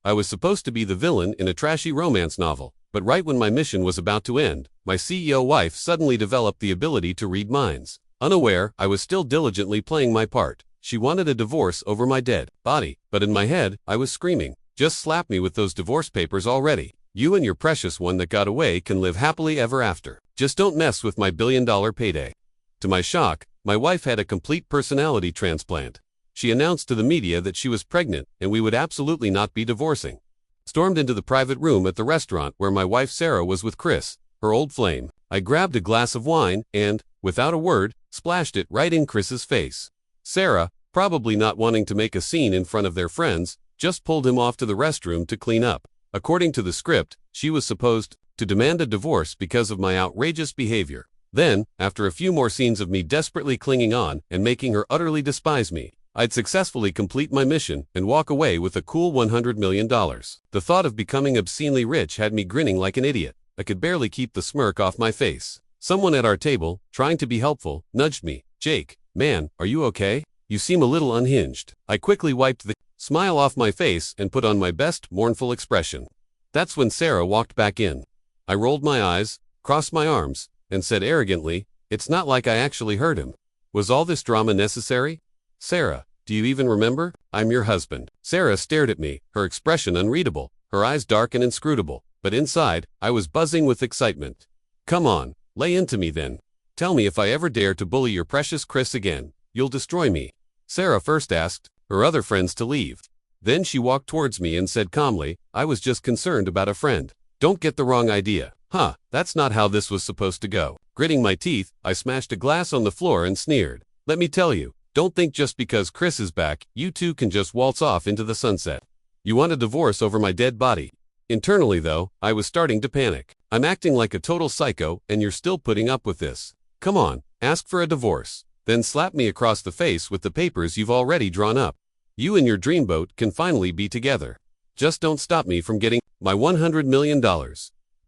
I was supposed to be the villain in a trashy romance novel, but right when my mission was about to end, my CEO wife suddenly developed the ability to read minds. Unaware, I was still diligently playing my part. She wanted a divorce over my dead body, but in my head, I was screaming, "Just slap me with those divorce papers already. You and your precious one that got away can live happily ever after. Just don't mess with my billion-dollar payday." To my shock, my wife had a complete personality transplant. She announced to the media that she was pregnant and we would absolutely not be divorcing. Stormed into the private room at the restaurant where my wife Sarah was with Chris, her old flame. I grabbed a glass of wine and, without a word, splashed it right in Chris's face. Sarah, probably not wanting to make a scene in front of their friends, just pulled him off to the restroom to clean up. According to the script, she was supposed to demand a divorce because of my outrageous behavior. Then, after a few more scenes of me desperately clinging on and making her utterly despise me, I'd successfully complete my mission and walk away with a cool $100 million. The thought of becoming obscenely rich had me grinning like an idiot. I could barely keep the smirk off my face. Someone at our table, trying to be helpful, nudged me. "Jake, man, are you okay? You seem a little unhinged." I quickly wiped the smile off my face and put on my best mournful expression. That's when Sarah walked back in. I rolled my eyes, crossed my arms, and said arrogantly, "It's not like I actually hurt him. Was all this drama necessary? Sarah, do you even remember? I'm your husband." Sarah stared at me, her expression unreadable, her eyes dark and inscrutable, but inside, I was buzzing with excitement. "Come on, lay into me then. Tell me if I ever dare to bully your precious Chris again, you'll destroy me." Sarah first asked her other friends to leave. Then she walked towards me and said calmly, "I was just concerned about a friend. Don't get the wrong idea. Huh, that's not how this was supposed to go." Gritting my teeth, I smashed a glass on the floor and sneered. "Let me tell you, don't think just because Chris is back, you two can just waltz off into the sunset. You want a divorce over my dead body." Internally though, I was starting to panic. "I'm acting like a total psycho and you're still putting up with this. Come on, ask for a divorce. Then slap me across the face with the papers you've already drawn up. You and your dreamboat can finally be together. Just don't stop me from getting my $100 million.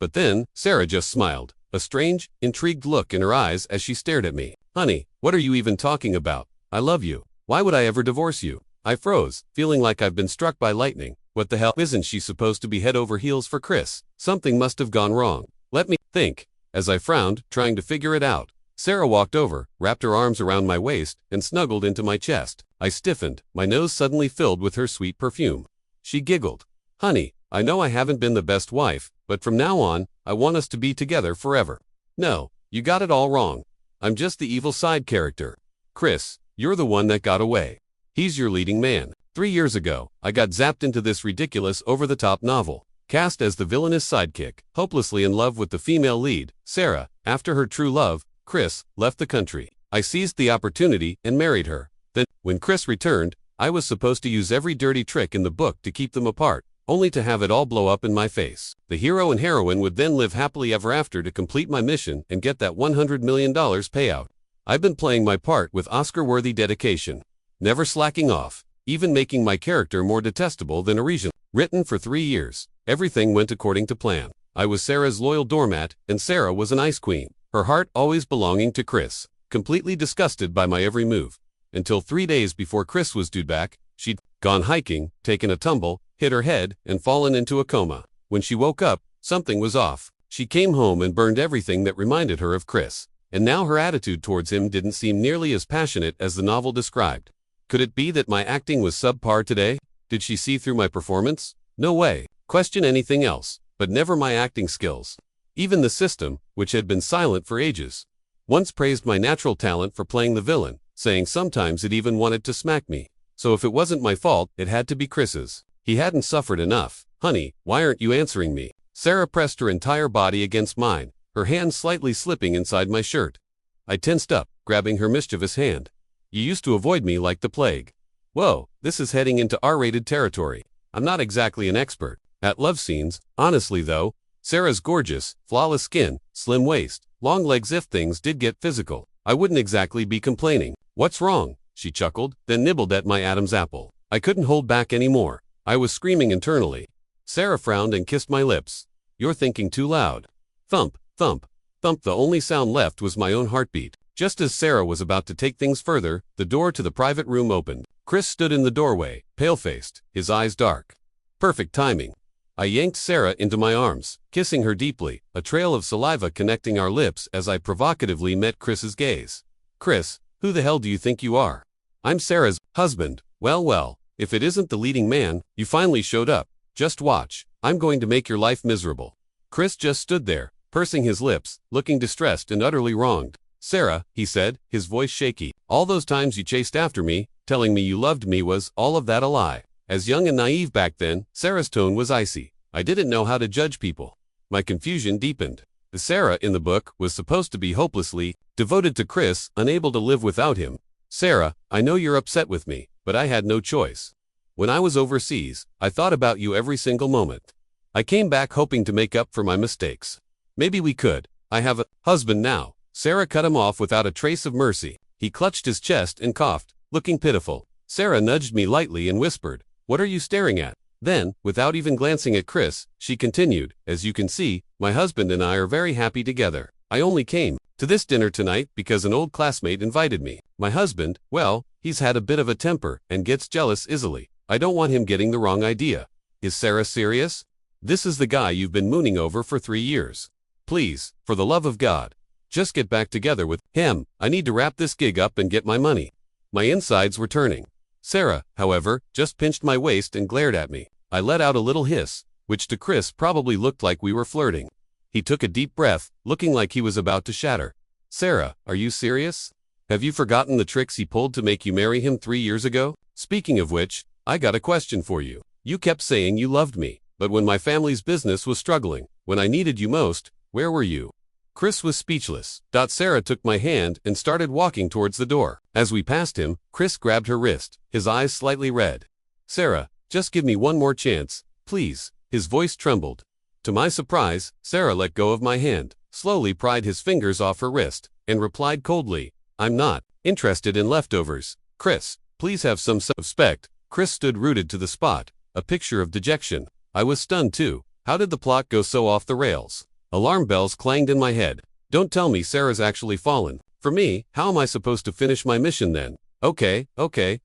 But then, Sarah just smiled, a strange, intrigued look in her eyes as she stared at me. "Honey, what are you even talking about? I love you. Why would I ever divorce you?" I froze, feeling like I've been struck by lightning. What the hell, isn't she supposed to be head over heels for Chris? Something must have gone wrong. Let me think. As I frowned, trying to figure it out, Sarah walked over, wrapped her arms around my waist, and snuggled into my chest. I stiffened, my nose suddenly filled with her sweet perfume. She giggled. "Honey, I know I haven't been the best wife, but from now on, I want us to be together forever." "No, you got it all wrong. I'm just the evil side character. Chris, you're the one that got away. He's your leading man. 3 years ago, I got zapped into this ridiculous over-the-top novel, cast as the villainous sidekick, hopelessly in love with the female lead, Sarah. After her true love, Chris, left the country. I seized the opportunity and married her. Then, when Chris returned, I was supposed to use every dirty trick in the book to keep them apart, only to have it all blow up in my face. The hero and heroine would then live happily ever after to complete my mission and get that $100 million payout. I've been playing my part with Oscar-worthy dedication, never slacking off, even making my character more detestable than originally written. For 3 years, everything went according to plan. I was Sarah's loyal doormat, and Sarah was an ice queen, her heart always belonging to Chris, completely disgusted by my every move. Until 3 days before Chris was due back, she'd gone hiking, taken a tumble, hit her head, and fallen into a coma. When she woke up, something was off. She came home and burned everything that reminded her of Chris, and now her attitude towards him didn't seem nearly as passionate as the novel described. Could it be that my acting was subpar today? Did she see through my performance? No way. Question anything else, but never my acting skills. Even the system, which had been silent for ages, once praised my natural talent for playing the villain, saying sometimes it even wanted to smack me. So if it wasn't my fault, it had to be Chris's. He hadn't suffered enough. "Honey, why aren't you answering me?" Sarah pressed her entire body against mine, her hand slightly slipping inside my shirt. I tensed up, grabbing her mischievous hand. "You used to avoid me like the plague." Whoa, this is heading into R-rated territory. I'm not exactly an expert at love scenes, honestly though. Sarah's gorgeous, flawless skin, slim waist, long legs. If things did get physical, I wouldn't exactly be complaining. "What's wrong?" she chuckled, then nibbled at my Adam's apple. I couldn't hold back anymore. I was screaming internally. Sarah frowned and kissed my lips. "You're thinking too loud." Thump, thump, thump. The only sound left was my own heartbeat. Just as Sarah was about to take things further, the door to the private room opened. Chris stood in the doorway, pale-faced, his eyes dark. Perfect timing. I yanked Sarah into my arms, kissing her deeply, a trail of saliva connecting our lips as I provocatively met Chris's gaze. Chris, who the hell do you think you are? I'm Sarah's husband. Well, if it isn't the leading man, you finally showed up. Just watch. I'm going to make your life miserable. Chris just stood there, pursing his lips, looking distressed and utterly wronged. Sarah, he said, his voice shaky, all those times you chased after me, telling me you loved me, was all of that a lie? As young and naive back then, Sarah's tone was icy. I didn't know how to judge people. My confusion deepened. The Sarah in the book was supposed to be hopelessly devoted to Chris, unable to live without him. Sarah, I know you're upset with me, but I had no choice. When I was overseas, I thought about you every single moment. I came back hoping to make up for my mistakes. Maybe we could. I have a husband now. Sarah cut him off without a trace of mercy. He clutched his chest and coughed, looking pitiful. Sarah nudged me lightly and whispered, "What are you staring at?" Then, without even glancing at Chris, she continued, "As you can see, my husband and I are very happy together. I only came to this dinner tonight because an old classmate invited me. My husband, well, he's had a bit of a temper and gets jealous easily. I don't want him getting the wrong idea." Is Sarah serious? This is the guy you've been mooning over for 3 years. Please, for the love of God, just get back together with him. I need to wrap this gig up and get my money. My insides were turning. Sarah, however, just pinched my waist and glared at me. I let out a little hiss, which to Chris probably looked like we were flirting. He took a deep breath, looking like he was about to shatter. Sarah, are you serious? Have you forgotten the tricks he pulled to make you marry him 3 years ago? Speaking of which, I got a question for you. You kept saying you loved me, but when my family's business was struggling, when I needed you most, where were you? Chris was speechless. Sarah took my hand and started walking towards the door. As we passed him, Chris grabbed her wrist, his eyes slightly red. Sarah, just give me one more chance, please. His voice trembled. To my surprise, Sarah let go of my hand, slowly pried his fingers off her wrist, and replied coldly, "I'm not interested in leftovers. Chris, please have some respect." Chris stood rooted to the spot, a picture of dejection. I was stunned too. How did the plot go so off the rails? Alarm bells clanged in my head. Don't tell me Sarah's actually fallen. For me, how am I supposed to finish my mission then? Okay,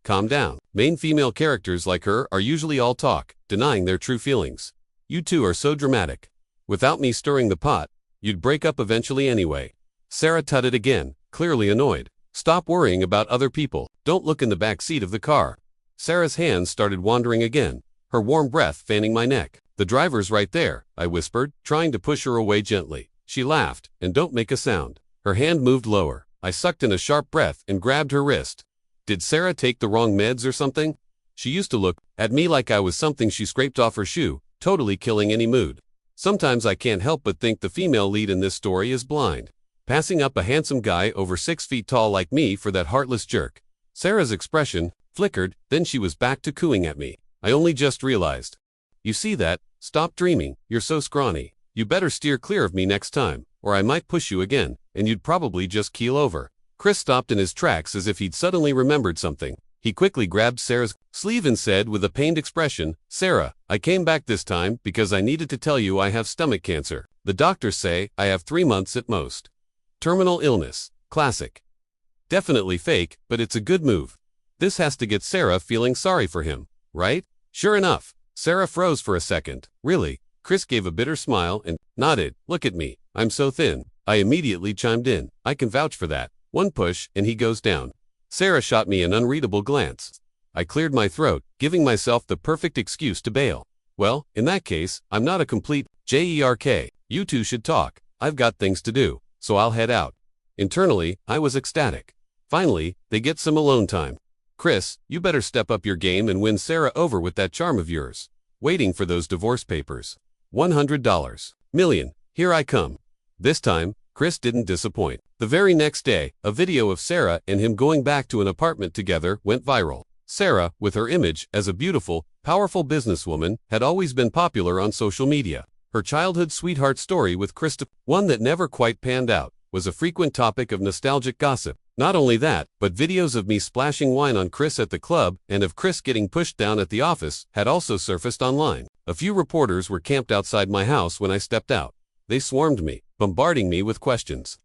calm down. Main female characters like her are usually all talk, denying their true feelings. You two are so dramatic. Without me stirring the pot, you'd break up eventually anyway. Sarah tutted again, clearly annoyed. Stop worrying about other people. Don't look in the back seat of the car. Sarah's hands started wandering again, her warm breath fanning my neck. The driver's right there, I whispered, trying to push her away gently. She laughed, and don't make a sound. Her hand moved lower. I sucked in a sharp breath and grabbed her wrist. Did Sarah take the wrong meds or something? She used to look at me like I was something she scraped off her shoe, totally killing any mood. Sometimes I can't help but think the female lead in this story is blind, passing up a handsome guy over 6 feet tall like me for that heartless jerk. Sarah's expression flickered, then she was back to cooing at me. I only just realized. You see that? Stop dreaming, you're so scrawny. You better steer clear of me next time, or I might push you again, and you'd probably just keel over. Chris stopped in his tracks as if he'd suddenly remembered something. He quickly grabbed Sarah's sleeve and said with a pained expression, "Sarah, I came back this time because I needed to tell you I have stomach cancer. The doctors say I have 3 months at most. Terminal illness. Classic. Definitely fake, but it's a good move. This has to get Sarah feeling sorry for him, right?" Sure enough, Sarah froze for a second. "Really?" Chris gave a bitter smile and nodded. "Look at me. I'm so thin." I immediately chimed in. "I can vouch for that. One push and he goes down." Sarah shot me an unreadable glance. I cleared my throat, giving myself the perfect excuse to bail. "Well, in that case, I'm not a complete jerk. You two should talk. I've got things to do, so I'll head out." Internally, I was ecstatic. Finally, they get some alone time. "Chris, you better step up your game and win Sarah over with that charm of yours. Waiting for those divorce papers. $100 million. Here I come." This time, Chris didn't disappoint. The very next day, a video of Sarah and him going back to an apartment together went viral. Sarah, with her image as a beautiful, powerful businesswoman, had always been popular on social media. Her childhood sweetheart story with Christopher, one that never quite panned out, was a frequent topic of nostalgic gossip. Not only that, but videos of me splashing wine on Chris at the club and of Chris getting pushed down at the office had also surfaced online. A few reporters were camped outside my house when I stepped out. They swarmed me, bombarding me with questions.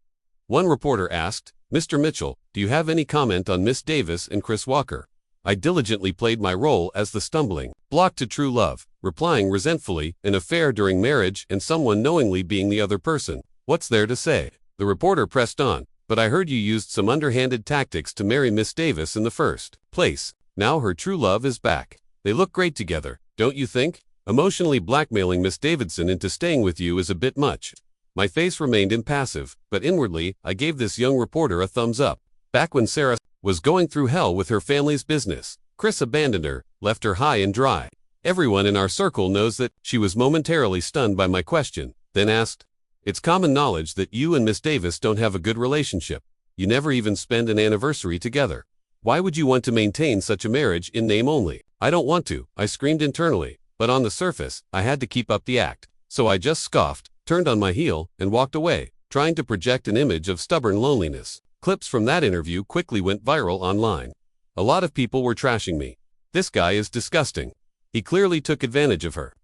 One reporter asked, "Mr. Mitchell, do you have any comment on Miss Davis and Chris Walker?" I diligently played my role as the stumbling block to true love. replying resentfully, an affair during marriage and someone knowingly being the other person. What's there to say? The reporter pressed on, but I heard you used some underhanded tactics to marry Miss Davis in the first place. Now her true love is back. They look great together, don't you think? Emotionally blackmailing Miss Davidson into staying with you is a bit much. My face remained impassive, but inwardly, I gave this young reporter a thumbs up. Back when Sarah was going through hell with her family's business, Chris abandoned her, left her high and dry. Everyone in our circle knows that. She was momentarily stunned by my question, then asked, "It's common knowledge that you and Miss Davis don't have a good relationship. You never even spend an anniversary together. Why would you want to maintain such a marriage in name only?" "I don't want to," I screamed internally, but on the surface, I had to keep up the act. So I just scoffed, turned on my heel, and walked away, trying to project an image of stubborn loneliness. Clips from that interview quickly went viral online. A lot of people were trashing me. "This guy is disgusting. He clearly took advantage of her.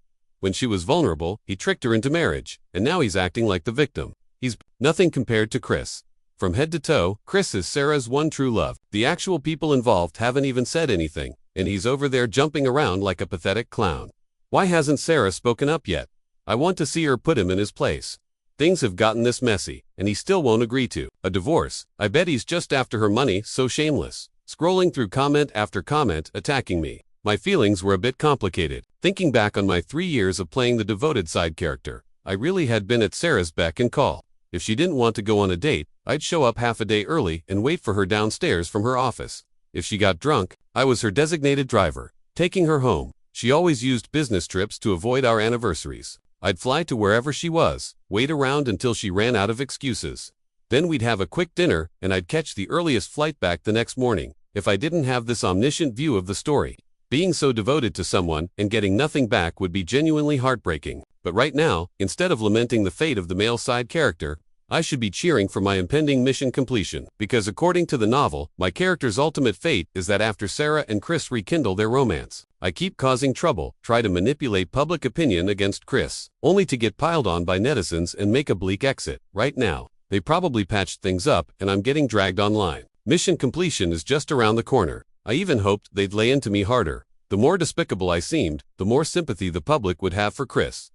When she was vulnerable, he tricked her into marriage, and now he's acting like the victim. He's nothing compared to Chris." From head to toe, Chris is Sarah's one true love. The actual people involved haven't even said anything, and he's over there jumping around like a pathetic clown. Why hasn't Sarah spoken up yet? I want to see her put him in his place. Things have gotten this messy, and he still won't agree to a divorce. I bet he's just after her money, so shameless. Scrolling through comment after comment attacking me. My feelings were a bit complicated. Thinking back on my 3 years of playing the devoted side character, I really had been at Sarah's beck and call. If she didn't want to go on a date, I'd show up half a day early and wait for her downstairs from her office. If she got drunk, I was her designated driver, taking her home. She always used business trips to avoid our anniversaries. I'd fly to wherever she was, wait around until she ran out of excuses. Then we'd have a quick dinner, and I'd catch the earliest flight back the next morning, if I didn't have this omniscient view of the story. Being so devoted to someone and getting nothing back would be genuinely heartbreaking. But right now, instead of lamenting the fate of the male side character, I should be cheering for my impending mission completion, because according to the novel, my character's ultimate fate is that after Sarah and Chris rekindle their romance, I keep causing trouble, try to manipulate public opinion against Chris, only to get piled on by netizens and make a bleak exit. Right now, they probably patched things up and I'm getting dragged online. Mission completion is just around the corner. I even hoped they'd lay into me harder. The more despicable I seemed, the more sympathy the public would have for Chris.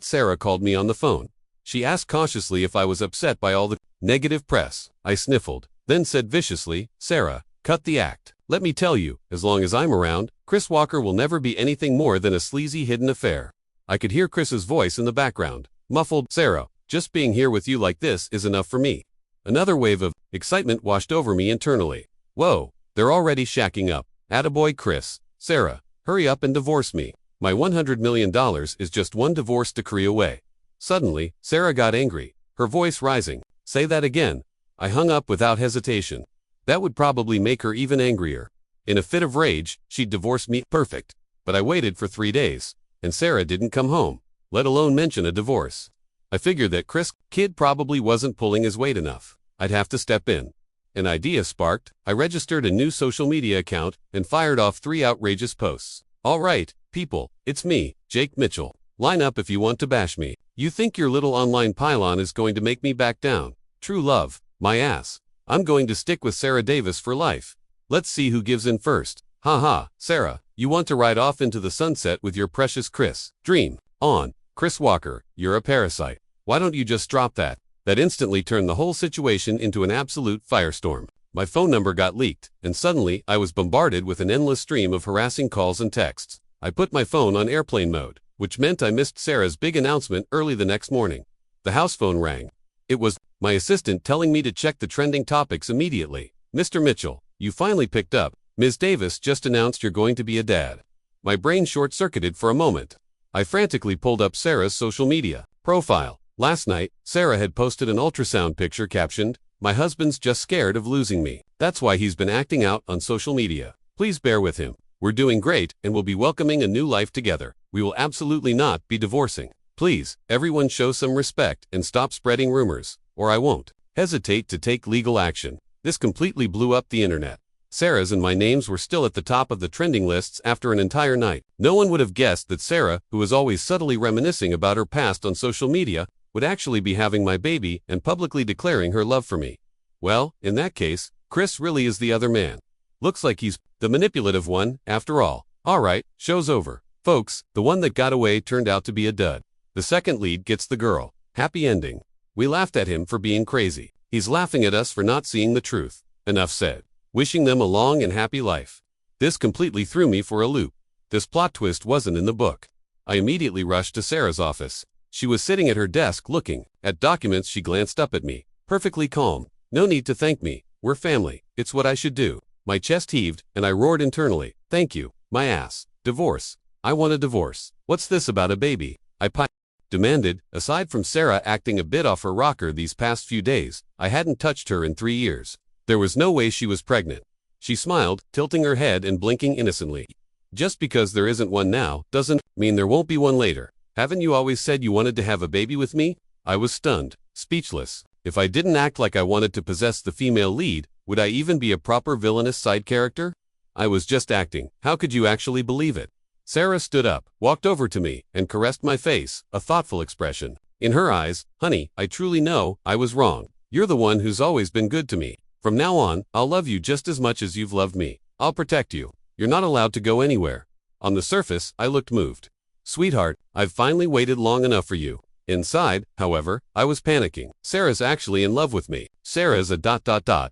Sarah called me on the phone. She asked cautiously if I was upset by all the negative press. I sniffled, then said viciously, "Sarah, cut the act. Let me tell you, as long as I'm around, Chris Walker will never be anything more than a sleazy hidden affair." I could hear Chris's voice in the background, muffled, "Sarah, just being here with you like this is enough for me." Another wave of excitement washed over me internally. Whoa, they're already shacking up. Attaboy Chris. Sarah, hurry up and divorce me. My $100 million is just one divorce decree away. Suddenly, Sarah got angry, her voice rising. "Say that again." I hung up without hesitation. That would probably make her even angrier. In a fit of rage, she'd divorce me. Perfect. But I waited for 3 days, and Sarah didn't come home, let alone mention a divorce. I figured that Chris kid probably wasn't pulling his weight enough. I'd have to step in. An idea sparked. I registered a new social media account and fired off 3 outrageous posts. "All right, people, it's me, Jake Mitchell. Line up if you want to bash me. You think your little online pylon is going to make me back down? True love, my ass. I'm going to stick with Sarah Davis for life. Let's see who gives in first. Haha, Sarah, you want to ride off into the sunset with your precious Chris. Dream on. Chris Walker, you're a parasite. Why don't you just drop that?" That instantly turned the whole situation into an absolute firestorm. My phone number got leaked, and suddenly I was bombarded with an endless stream of harassing calls and texts. I put my phone on airplane mode, which meant I missed Sarah's big announcement early the next morning. The house phone rang. It was my assistant telling me to check the trending topics immediately. "Mr. Mitchell, you finally picked up. Ms. Davis just announced you're going to be a dad." My brain short-circuited for a moment. I frantically pulled up Sarah's social media profile. Last night, Sarah had posted an ultrasound picture captioned, "My husband's just scared of losing me. That's why he's been acting out on social media. Please bear with him. We're doing great and we'll be welcoming a new life together. We will absolutely not be divorcing. Please, everyone show some respect and stop spreading rumors, or I won't hesitate to take legal action." This completely blew up the internet. Sarah's and my names were still at the top of the trending lists after an entire night. No one would have guessed that Sarah, who was always subtly reminiscing about her past on social media, would actually be having my baby and publicly declaring her love for me. Well, in that case, Chris really is the other man. Looks like he's the manipulative one, after all. Alright, show's over. Folks, the one that got away turned out to be a dud. The second lead gets the girl. Happy ending. We laughed at him for being crazy. He's laughing at us for not seeing the truth. Enough said. Wishing them a long and happy life. This completely threw me for a loop. This plot twist wasn't in the book. I immediately rushed to Sarah's office. She was sitting at her desk looking at documents. She glanced up at me, perfectly calm. No need to thank me. We're family. It's what I should do. My chest heaved, and I roared internally. Thank you, my ass. Divorce. I want a divorce. What's this about a baby? I demanded. Aside from Sarah acting a bit off her rocker these past few days, I hadn't touched her in 3 years. There was no way she was pregnant. She smiled, tilting her head and blinking innocently. Just because there isn't one now, doesn't mean there won't be one later. Haven't you always said you wanted to have a baby with me? I was stunned, speechless. If I didn't act like I wanted to possess the female lead, would I even be a proper villainous side character? I was just acting. How could you actually believe it? Sarah stood up, walked over to me, and caressed my face, a thoughtful expression. In her eyes, honey, I truly know I was wrong. You're the one who's always been good to me. From now on, I'll love you just as much as you've loved me. I'll protect you. You're not allowed to go anywhere. On the surface, I looked moved. Sweetheart, I've finally waited long enough for you. Inside, however, I was panicking. Sarah's actually in love with me. Sarah's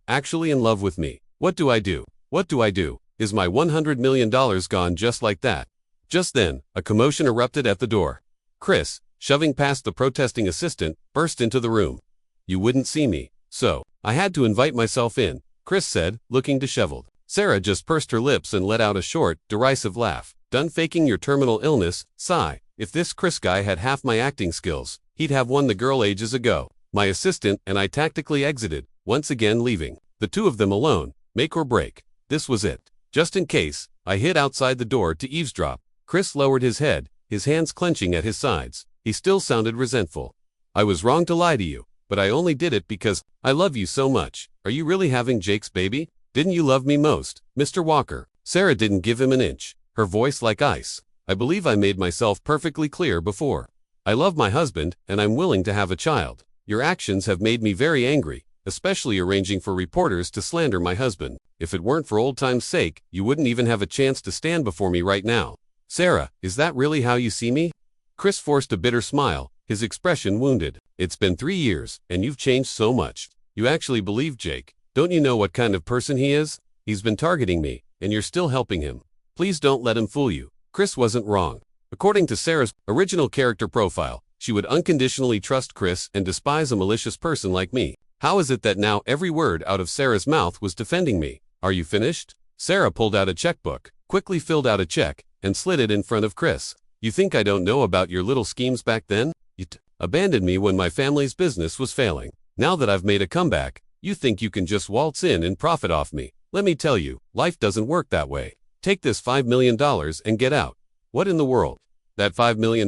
actually in love with me. What do I do? What do I do? Is my $100 million gone just like that? Just then, a commotion erupted at the door. Chris, shoving past the protesting assistant, burst into the room. You wouldn't see me, so I had to invite myself in, Chris said, looking disheveled. Sarah just pursed her lips and let out a short, derisive laugh. Done faking your terminal illness, sigh. If this Chris guy had half my acting skills, he'd have won the girl ages ago. My assistant and I tactically exited, once again leaving. The two of them alone, make or break. This was it. Just in case, I hid outside the door to eavesdrop. Chris lowered his head, his hands clenching at his sides. He still sounded resentful. I was wrong to lie to you, but I only did it because I love you so much. Are you really having Jake's baby? Didn't you love me most, Mr. Walker? Sarah didn't give him an inch, her voice like ice. I believe I made myself perfectly clear before. I love my husband, and I'm willing to have a child. Your actions have made me very angry, especially arranging for reporters to slander my husband. If it weren't for old time's sake, you wouldn't even have a chance to stand before me right now. Sarah, is that really how you see me? Chris forced a bitter smile, his expression wounded. It's been 3 years, and you've changed so much. You actually believe Jake. Don't you know what kind of person he is? He's been targeting me, and you're still helping him. Please don't let him fool you. Chris wasn't wrong. According to Sarah's original character profile, she would unconditionally trust Chris and despise a malicious person like me. How is it that now every word out of Sarah's mouth was defending me? Are you finished? Sarah pulled out a checkbook, quickly filled out a check, and slid it in front of Chris. You think I don't know about your little schemes back then? You abandoned me when my family's business was failing. Now that I've made a comeback, you think you can just waltz in and profit off me. Let me tell you, life doesn't work that way. Take this $5 million and get out. What in the world? That $5 million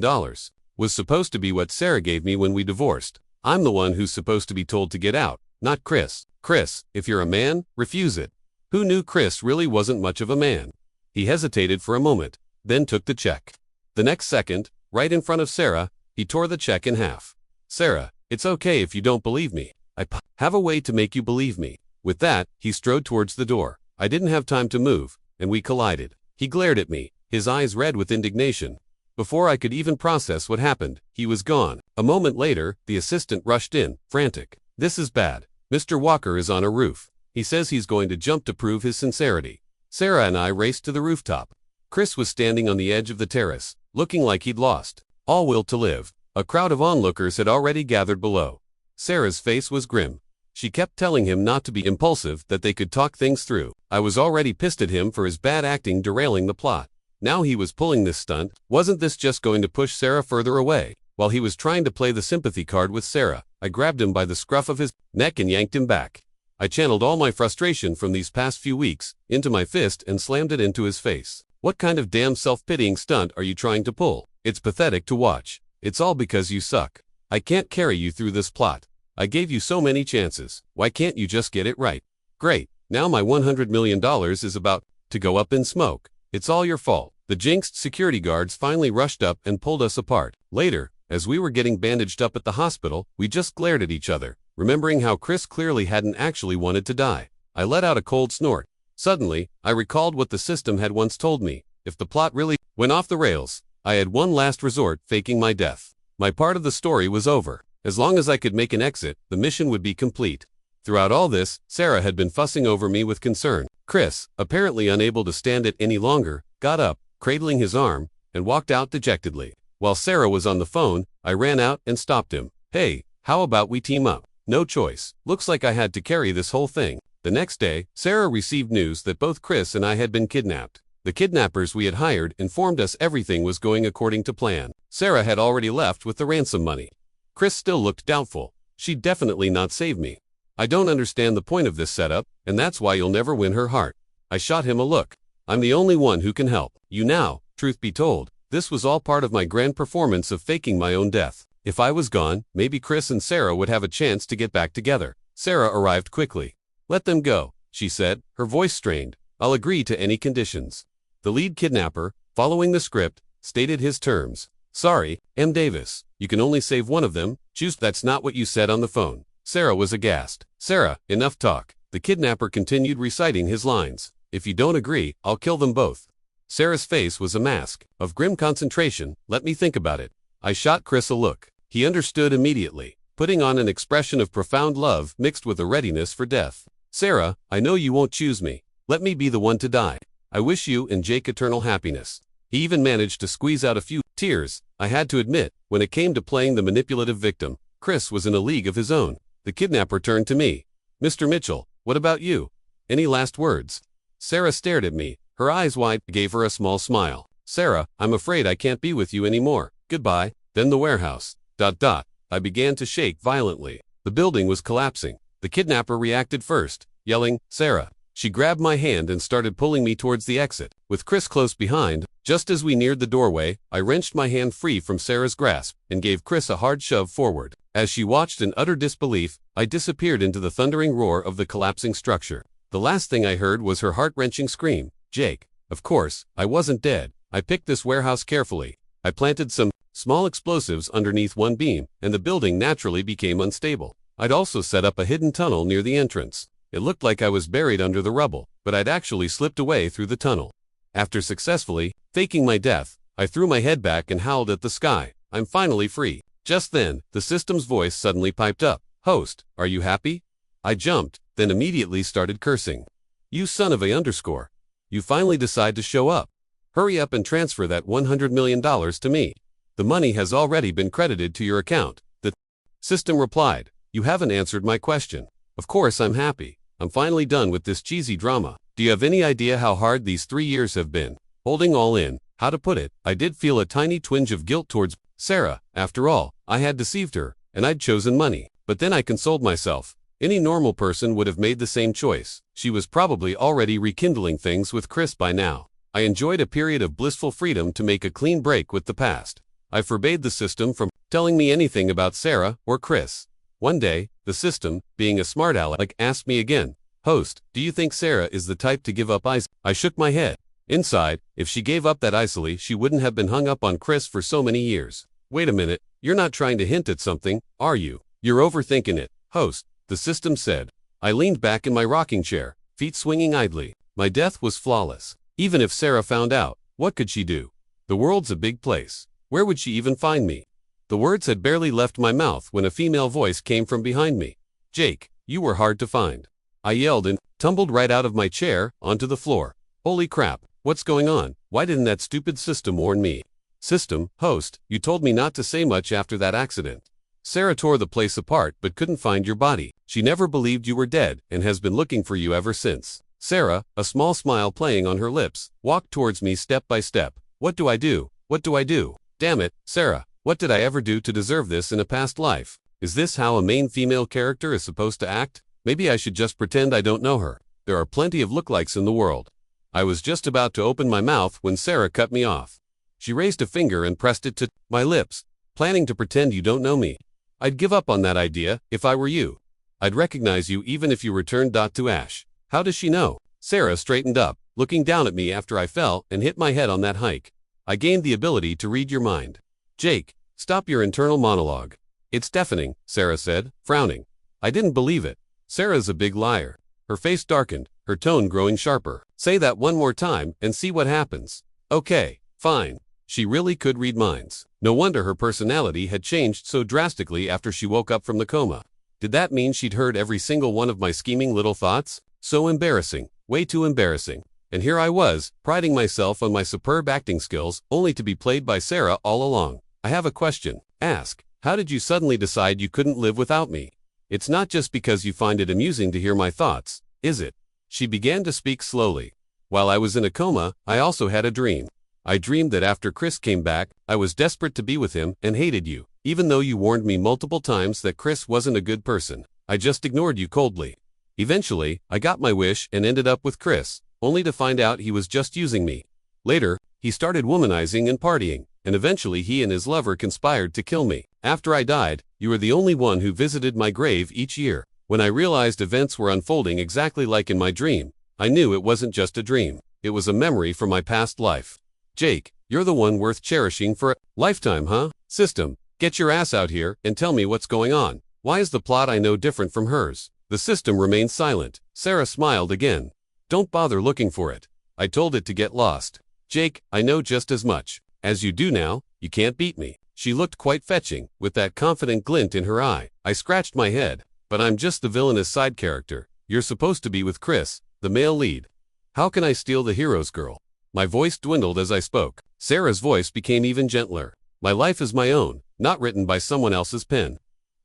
was supposed to be what Sarah gave me when we divorced. I'm the one who's supposed to be told to get out, not Chris. Chris, if you're a man, refuse it. Who knew Chris really wasn't much of a man? He hesitated for a moment, then took the check. The next second, right in front of Sarah, he tore the check in half. Sarah, it's okay if you don't believe me. I have a way to make you believe me. With that, he strode towards the door. I didn't have time to move, and we collided. He glared at me, his eyes red with indignation. Before I could even process what happened, he was gone. A moment later, the assistant rushed in, frantic. This is bad. Mr. Walker is on a roof. He says he's going to jump to prove his sincerity. Sarah and I raced to the rooftop. Chris was standing on the edge of the terrace, looking like he'd lost all will to live. A crowd of onlookers had already gathered below. Sarah's face was grim. She kept telling him not to be impulsive, that they could talk things through. I was already pissed at him for his bad acting derailing the plot. Now he was pulling this stunt. Wasn't this just going to push Sarah further away? While he was trying to play the sympathy card with Sarah, I grabbed him by the scruff of his neck and yanked him back. I channeled all my frustration from these past few weeks into my fist and slammed it into his face. What kind of damn self-pitying stunt are you trying to pull? It's pathetic to watch. It's all because you suck. I can't carry you through this plot. I gave you so many chances. Why can't you just get it right? Great. Now my $100 million is about to go up in smoke. It's all your fault. The jinxed security guards finally rushed up and pulled us apart. Later, as we were getting bandaged up at the hospital, we just glared at each other, remembering how Chris clearly hadn't actually wanted to die. I let out a cold snort. Suddenly, I recalled what the system had once told me. If the plot really went off the rails. I had one last resort, faking my death. My part of the story was over. As long as I could make an exit, the mission would be complete. Throughout all this, Sarah had been fussing over me with concern. Chris, apparently unable to stand it any longer, got up, cradling his arm, and walked out dejectedly. While Sarah was on the phone, I ran out and stopped him. Hey, how about we team up? No choice. Looks like I had to carry this whole thing. The next day, Sarah received news that both Chris and I had been kidnapped. The kidnappers we had hired informed us everything was going according to plan. Sarah had already left with the ransom money. Chris still looked doubtful. She'd definitely not save me. I don't understand the point of this setup, and that's why you'll never win her heart. I shot him a look. I'm the only one who can help you now. Truth be told, this was all part of my grand performance of faking my own death. If I was gone, maybe Chris and Sarah would have a chance to get back together. Sarah arrived quickly. Let them go, she said, her voice strained. I'll agree to any conditions. The lead kidnapper, following the script, stated his terms. Sorry, M. Davis, you can only save one of them. Choose. That's not what you said on the phone. Sarah was aghast. Sarah, enough talk. The kidnapper continued reciting his lines. If you don't agree, I'll kill them both. Sarah's face was a mask of grim concentration. Let me think about it. I shot Chris a look. He understood immediately, putting on an expression of profound love mixed with a readiness for death. Sarah, I know you won't choose me. Let me be the one to die. I wish you and Jake eternal happiness. He even managed to squeeze out a few tears. I had to admit, when it came to playing the manipulative victim, Chris was in a league of his own. The kidnapper turned to me. Mr. Mitchell, what about you? Any last words? Sarah stared at me, her eyes wide, gave her a small smile. Sarah, I'm afraid I can't be with you anymore. Goodbye. Then the warehouse. I began to shake violently. The building was collapsing. The kidnapper reacted first, yelling, Sarah. She grabbed my hand and started pulling me towards the exit. With Chris close behind, just as we neared the doorway, I wrenched my hand free from Sarah's grasp and gave Chris a hard shove forward. As she watched in utter disbelief, I disappeared into the thundering roar of the collapsing structure. The last thing I heard was her heart-wrenching scream, Jake. Of course, I wasn't dead. I picked this warehouse carefully. I planted some small explosives underneath one beam, and the building naturally became unstable. I'd also set up a hidden tunnel near the entrance. It looked like I was buried under the rubble, but I'd actually slipped away through the tunnel. After successfully faking my death, I threw my head back and howled at the sky. I'm finally free. Just then, the system's voice suddenly piped up. Host, are you happy? I jumped, then immediately started cursing. You son of a underscore. You finally decide to show up. Hurry up and transfer that $100 million to me. The money has already been credited to your account. The system replied. You haven't answered my question. Of course I'm happy. I'm finally done with this cheesy drama. Do you have any idea how hard these 3 years have been? Holding all in, how to put it, I did feel a tiny twinge of guilt towards Sarah. After all, I had deceived her, and I'd chosen money. But then I consoled myself. Any normal person would have made the same choice. She was probably already rekindling things with Chris by now. I enjoyed a period of blissful freedom to make a clean break with the past. I forbade the system from telling me anything about Sarah or Chris. One day, the system, being a smart aleck, asked me again, Host, do you think Sarah is the type to give up easily? I shook my head. Inside, if she gave up that easily, she wouldn't have been hung up on Chris for so many years. Wait a minute, you're not trying to hint at something, are you? You're overthinking it, Host, the system said. I leaned back in my rocking chair, feet swinging idly. My death was flawless. Even if Sarah found out, what could she do? The world's a big place. Where would she even find me? The words had barely left my mouth when a female voice came from behind me. Jake, you were hard to find. I yelled and tumbled right out of my chair, onto the floor. Holy crap, what's going on? Why didn't that stupid system warn me? System, host, you told me not to say much after that accident. Sarah tore the place apart but couldn't find your body. She never believed you were dead and has been looking for you ever since. Sarah, a small smile playing on her lips, walked towards me step by step. What do I do? What do I do? Damn it, Sarah. What did I ever do to deserve this in a past life? Is this how a main female character is supposed to act? Maybe I should just pretend I don't know her. There are plenty of lookalikes in the world. I was just about to open my mouth when Sarah cut me off. She raised a finger and pressed it to my lips, planning to pretend you don't know me. I'd give up on that idea if I were you. I'd recognize you even if you returned to ash. How does she know? Sarah straightened up, looking down at me after I fell and hit my head on that hike. I gained the ability to read your mind. Jake, stop your internal monologue. It's deafening, Sarah said, frowning. I didn't believe it. Sarah's a big liar. Her face darkened, her tone growing sharper. Say that one more time and see what happens. Okay, Fine. She really could read minds. No wonder her personality had changed so drastically after she woke up from the coma. Did that mean she'd heard every single one of my scheming little thoughts? So embarrassing. Way too embarrassing. And here I was, priding myself on my superb acting skills, only to be played by Sarah all along. I have a question. Ask. How did you suddenly decide you couldn't live without me? It's not just because you find it amusing to hear my thoughts, is it? She began to speak slowly. While I was in a coma, I also had a dream. I dreamed that after Chris came back, I was desperate to be with him and hated you. Even though you warned me multiple times that Chris wasn't a good person, I just ignored you coldly. Eventually, I got my wish and ended up with Chris, only to find out he was just using me. Later, he started womanizing and partying, and eventually he and his lover conspired to kill me. After I died, you were the only one who visited my grave each year. When I realized events were unfolding exactly like in my dream, I knew it wasn't just a dream. It was a memory from my past life. Jake, you're the one worth cherishing for a lifetime, huh? System, get your ass out here and tell me what's going on. Why is the plot I know different from hers? The system remained silent. Sarah smiled again. Don't bother looking for it. I told it to get lost. Jake, I know just as much. As you do now, you can't beat me. She looked quite fetching, with that confident glint in her eye. I scratched my head. But I'm just the villainous side character. You're supposed to be with Chris, the male lead. How can I steal the hero's girl? My voice dwindled as I spoke. Sarah's voice became even gentler. My life is my own, not written by someone else's pen.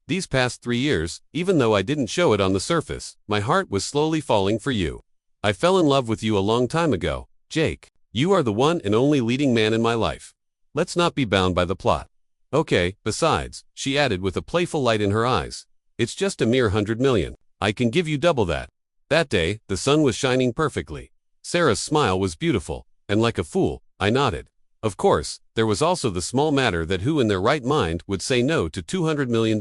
These past 3 years, even though I didn't show it on the surface, my heart was slowly falling for you. I fell in love with you a long time ago, Jake. You are the one and only leading man in my life. Let's not be bound by the plot. Okay, besides, she added with a playful light in her eyes. It's just a mere 100 million. I can give you double that. That day, the sun was shining perfectly. Sarah's smile was beautiful, and like a fool, I nodded. Of course, there was also the small matter that who in their right mind would say no to $200 million.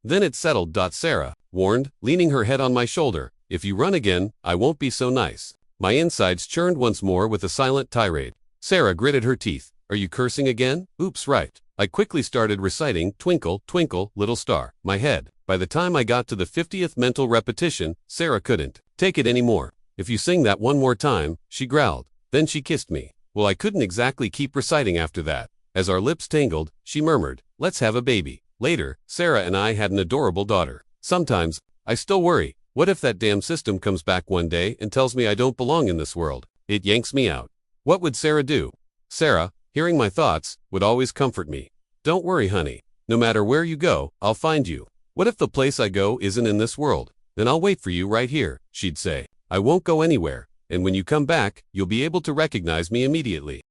Then it settled. Sarah warned, leaning her head on my shoulder, if you run again, I won't be so nice. My insides churned once more with a silent tirade. Sarah gritted her teeth. Are you cursing again? Oops, right. I quickly started reciting Twinkle, Twinkle, Little Star, my head. By the time I got to the 50th mental repetition, Sarah couldn't take it anymore. If you sing that one more time, she growled. Then she kissed me. Well, I couldn't exactly keep reciting after that. As our lips tangled, she murmured, let's have a baby. Later, Sarah and I had an adorable daughter. Sometimes, I still worry. What if that damn system comes back one day and tells me I don't belong in this world? It yanks me out. What would Sarah do? Sarah, hearing my thoughts, would always comfort me. Don't worry, honey. No matter where you go, I'll find you. What if the place I go isn't in this world? Then I'll wait for you right here, she'd say. I won't go anywhere, and when you come back, you'll be able to recognize me immediately.